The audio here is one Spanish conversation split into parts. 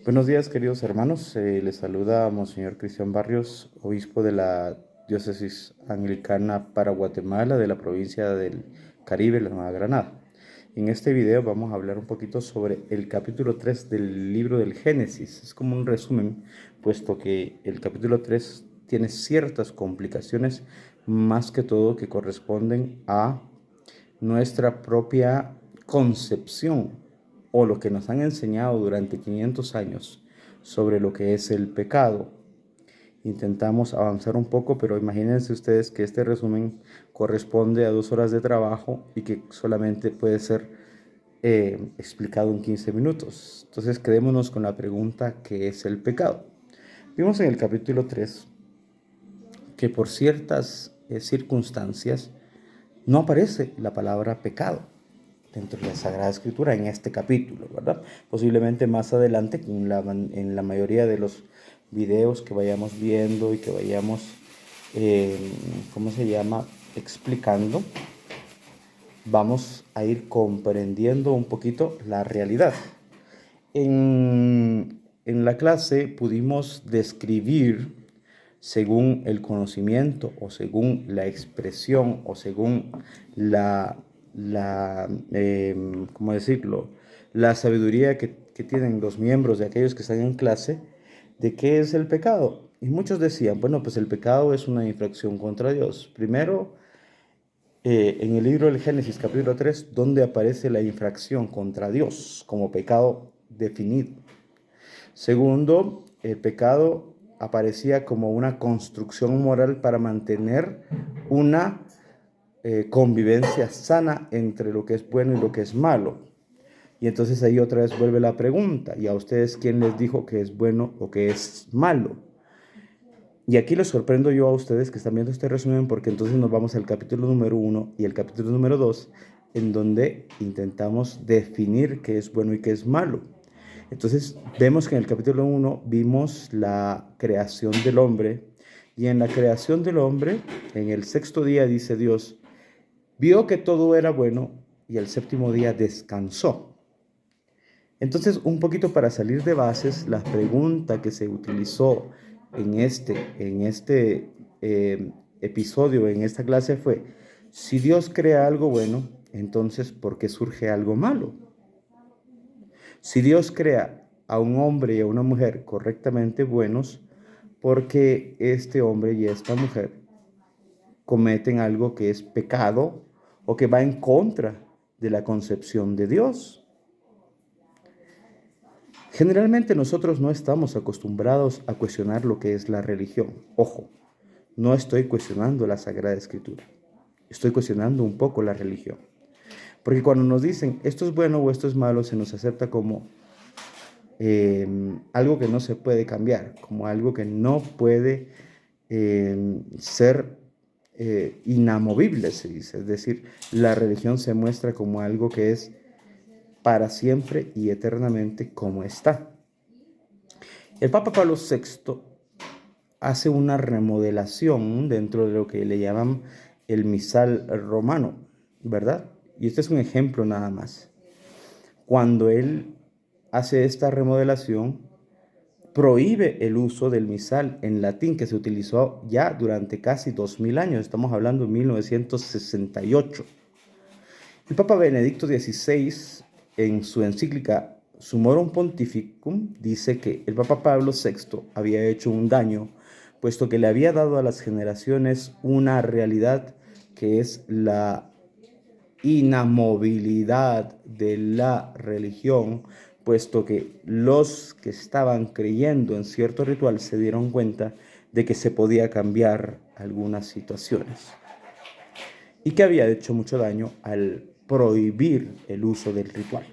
Buenos días, queridos hermanos. Les saluda Monseñor Cristian Barrios, obispo de la Diócesis Anglicana para Guatemala, de la provincia del Caribe, la Nueva Granada. En este video vamos a hablar un poquito sobre el capítulo 3 del libro del Génesis. Es como un resumen, puesto que el capítulo 3 tiene ciertas complicaciones, más que todo que corresponden a nuestra propia concepción o lo que nos han enseñado durante 500 años sobre lo que es el pecado. Intentamos avanzar un poco, pero imagínense ustedes que este resumen corresponde a 2 horas de trabajo y que solamente puede ser explicado en 15 minutos. Entonces quedémonos con la pregunta: ¿qué es el pecado? Vimos en el capítulo 3 que por ciertas circunstancias no aparece la palabra pecado dentro de la Sagrada Escritura en este capítulo, ¿verdad? Posiblemente más adelante, en la mayoría de los videos que vayamos viendo y que vayamos, ¿cómo se llama?, explicando, vamos a ir comprendiendo un poquito la realidad. En la clase pudimos describir, según el conocimiento o según la expresión o según ¿cómo decirlo?, la sabiduría que tienen los miembros de aquellos que están en clase, de qué es el pecado. Y muchos decían, bueno, pues el pecado es una infracción contra Dios. Primero, en el libro del Génesis, capítulo 3, donde aparece la infracción contra Dios como pecado definido. Segundo, el pecado aparecía como una construcción moral para mantener una convivencia sana entre lo que es bueno y lo que es malo. Y entonces ahí otra vez vuelve la pregunta: ¿y a ustedes quién les dijo que es bueno o que es malo? Y aquí les sorprendo yo a ustedes que están viendo este resumen, porque entonces nos vamos al capítulo número 1 y el capítulo número 2, en donde intentamos definir qué es bueno y qué es malo. Entonces vemos que en el capítulo 1 vimos la creación del hombre, y en la creación del hombre, en el sexto día, dice Dios, vio que todo era bueno y el séptimo día descansó. Entonces, un poquito para salir de bases, la pregunta que se utilizó en este episodio, en esta clase, fue: si Dios crea algo bueno, entonces ¿por qué surge algo malo? Si Dios crea a un hombre y a una mujer correctamente buenos, ¿por qué este hombre y esta mujer cometen algo que es pecado o que va en contra de la concepción de Dios? Generalmente nosotros no estamos acostumbrados a cuestionar lo que es la religión. Ojo, no estoy cuestionando la Sagrada Escritura. Estoy cuestionando un poco la religión. Porque cuando nos dicen esto es bueno o esto es malo, se nos acepta como algo que no se puede cambiar, como algo que no puede ser inamovible, se dice. Es decir, la religión se muestra como algo que es para siempre y eternamente como está. El Papa Pablo VI hace una remodelación dentro de lo que le llaman el misal romano, ¿verdad? Y este es un ejemplo nada más. Cuando él hace esta remodelación, prohíbe el uso del misal en latín, que se utilizó ya durante casi 2000 años. Estamos hablando de 1968. El Papa Benedicto XVI, en su encíclica Summorum Pontificum, dice que el Papa Pablo VI había hecho un daño, puesto que le había dado a las generaciones una realidad que es la inamovilidad de la religión, puesto que los que estaban creyendo en cierto ritual se dieron cuenta de que se podía cambiar algunas situaciones y que había hecho mucho daño al prohibir el uso del ritual.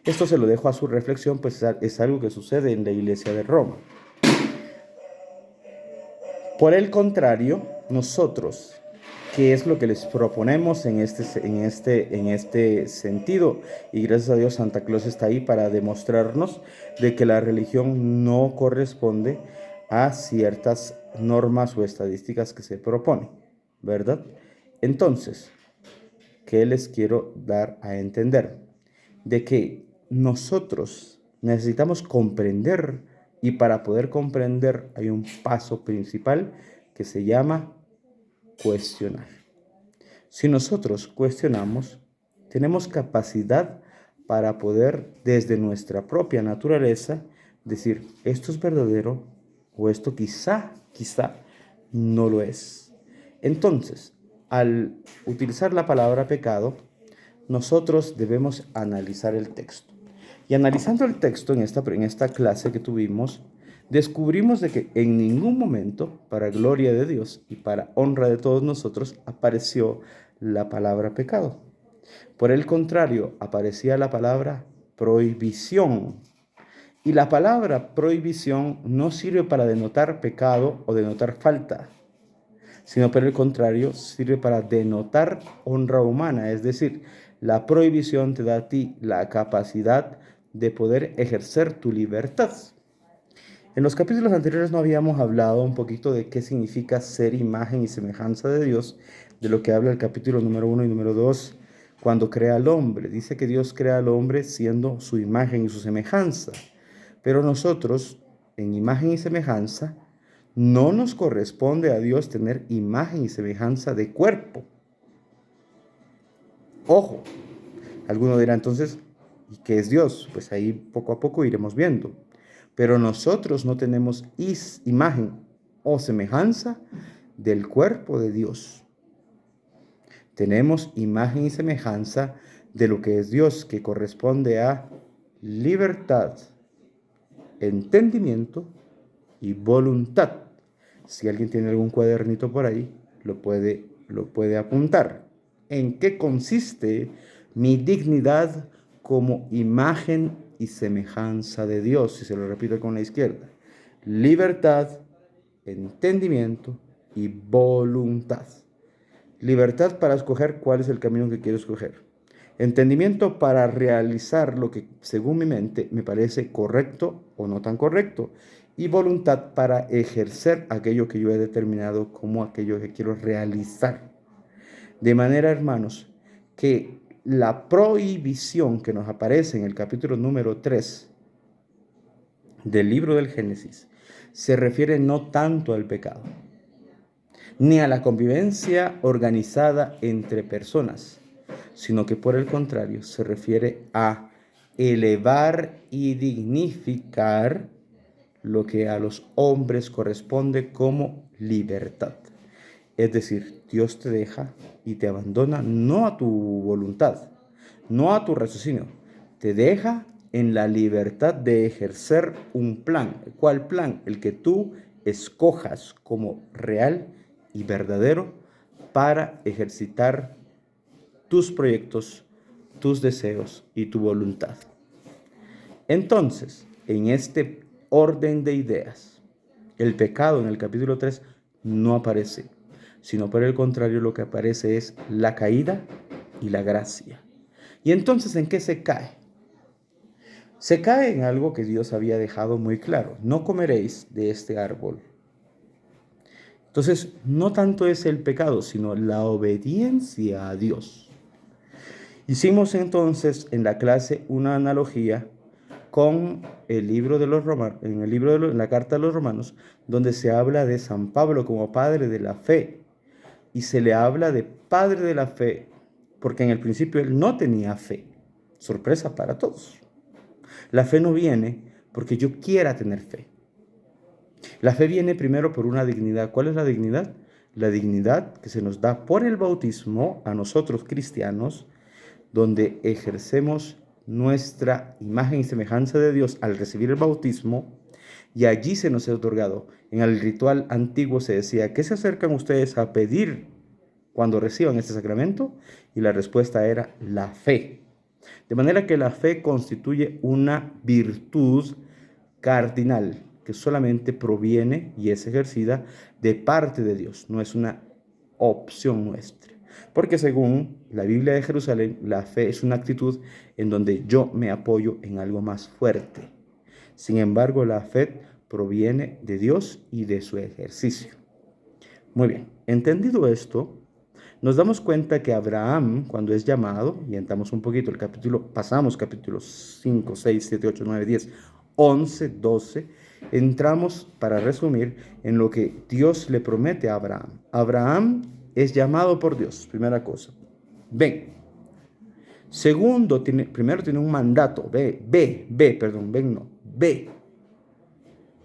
Esto se lo dejo a su reflexión, pues es algo que sucede en la Iglesia de Roma. Por el contrario, nosotros, ¿qué es lo que les proponemos en este sentido? Y gracias a Dios Santa Claus está ahí para demostrarnos de que la religión no corresponde a ciertas normas o estadísticas que se proponen, ¿verdad? Entonces, ¿qué les quiero dar a entender? De que nosotros necesitamos comprender, y para poder comprender hay un paso principal que se llama cuestionar. Si nosotros cuestionamos, tenemos capacidad para poder, desde nuestra propia naturaleza, decir, esto es verdadero o esto quizá no lo es. Entonces, al utilizar la palabra pecado, nosotros debemos analizar el texto. Y analizando el texto en esta clase que tuvimos, descubrimos de que en ningún momento, para gloria de Dios y para honra de todos nosotros, apareció la palabra pecado. Por el contrario, aparecía la palabra prohibición. Y la palabra prohibición no sirve para denotar pecado o denotar falta, sino por el contrario, sirve para denotar honra humana. Es decir, la prohibición te da a ti la capacidad de poder ejercer tu libertad. En los capítulos anteriores no habíamos hablado un poquito de qué significa ser imagen y semejanza de Dios, de lo que habla el capítulo número 1 y número 2, cuando crea al hombre. Dice que Dios crea al hombre siendo su imagen y su semejanza. Pero nosotros, en imagen y semejanza, no nos corresponde a Dios tener imagen y semejanza de cuerpo. Ojo, alguno dirá entonces, ¿y qué es Dios? Pues ahí poco a poco iremos viendo. Pero nosotros no tenemos imagen o semejanza del cuerpo de Dios. Tenemos imagen y semejanza de lo que es Dios, que corresponde a libertad, entendimiento y voluntad. Si alguien tiene algún cuadernito por ahí, lo puede apuntar. ¿En qué consiste mi dignidad como imagen y semejanza de Dios? Si se lo repito con la izquierda. Libertad, entendimiento y voluntad. Libertad para escoger cuál es el camino que quiero escoger. Entendimiento para realizar lo que, según mi mente, me parece correcto o no tan correcto. Y voluntad para ejercer aquello que yo he determinado como aquello que quiero realizar. De manera, hermanos, que la prohibición que nos aparece en el capítulo número 3 del libro del Génesis se refiere no tanto al pecado, ni a la convivencia organizada entre personas, sino que por el contrario se refiere a elevar y dignificar lo que a los hombres corresponde como libertad. Es decir, Dios te deja y te abandona no a tu voluntad, no a tu raciocinio, te deja en la libertad de ejercer un plan. ¿Cuál plan? El que tú escojas como real y verdadero para ejercitar tus proyectos, tus deseos y tu voluntad. Entonces, en este orden de ideas, el pecado en el capítulo 3 no aparece, sino por el contrario lo que aparece es la caída y la gracia. ¿Y entonces en qué se cae? Se cae en algo que Dios había dejado muy claro: no comeréis de este árbol. Entonces, no tanto es el pecado, sino la obediencia a Dios. Hicimos entonces en la clase una analogía con el libro de los Romanos, en la carta de los Romanos, donde se habla de San Pablo como padre de la fe. Y se le habla de padre de la fe porque en el principio él no tenía fe. Sorpresa para todos. La fe no viene porque yo quiera tener fe. La fe viene primero por una dignidad. ¿Cuál es la dignidad? La dignidad que se nos da por el bautismo a nosotros cristianos, donde ejercemos nuestra imagen y semejanza de Dios al recibir el bautismo, y allí se nos ha otorgado. En el ritual antiguo se decía: ¿qué se acercan ustedes a pedir cuando reciban este sacramento? Y la respuesta era la fe. De manera que la fe constituye una virtud cardinal que solamente proviene y es ejercida de parte de Dios, no es una opción nuestra. Porque según la Biblia de Jerusalén, la fe es una actitud en donde yo me apoyo en algo más fuerte. Sin embargo, la fe proviene de Dios y de su ejercicio. Muy bien, entendido esto, nos damos cuenta que Abraham, cuando es llamado, y entramos un poquito el capítulo, pasamos capítulos 5, 6, 7, 8, 9, 10, 11, 12, entramos, para resumir, en lo que Dios le promete a Abraham. Abraham es llamado por Dios, primera cosa. Ven. Segundo, primero tiene un mandato, ve.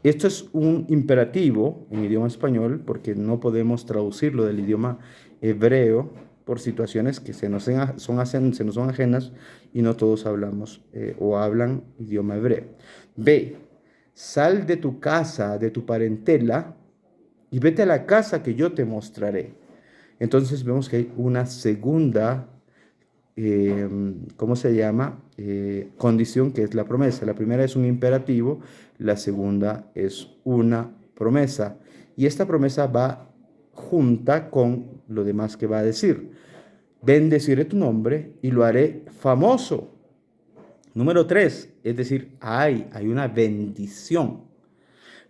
Esto es un imperativo en idioma español porque no podemos traducirlo del idioma hebreo por situaciones que se nos son ajenas y no todos hablamos o hablan idioma hebreo. Ve, sal de tu casa, de tu parentela y vete a la casa que yo te mostraré. Entonces vemos que hay una segunda ¿cómo se llama? Condición, que es la promesa. La primera es un imperativo, la segunda es una promesa. Y esta promesa va junta con lo demás que va a decir. Bendeciré tu nombre y lo haré famoso. Número 3, es decir, hay una bendición.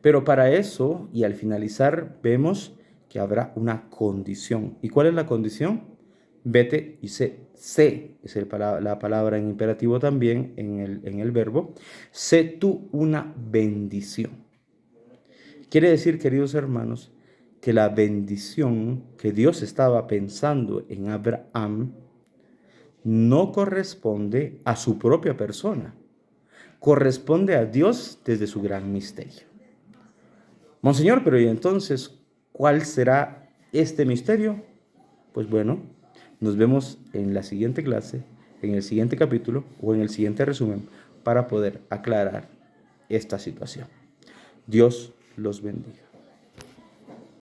Pero para eso, y al finalizar, vemos que habrá una condición. ¿Y cuál es la condición? Vete y sé, es la palabra en imperativo también en el verbo, sé tú una bendición. Quiere decir, queridos hermanos, que la bendición que Dios estaba pensando en Abraham no corresponde a su propia persona, corresponde a Dios desde su gran misterio. Monseñor, pero ¿y entonces cuál será este misterio? Pues bueno, nos vemos en la siguiente clase, en el siguiente capítulo o en el siguiente resumen para poder aclarar esta situación. Dios los bendiga.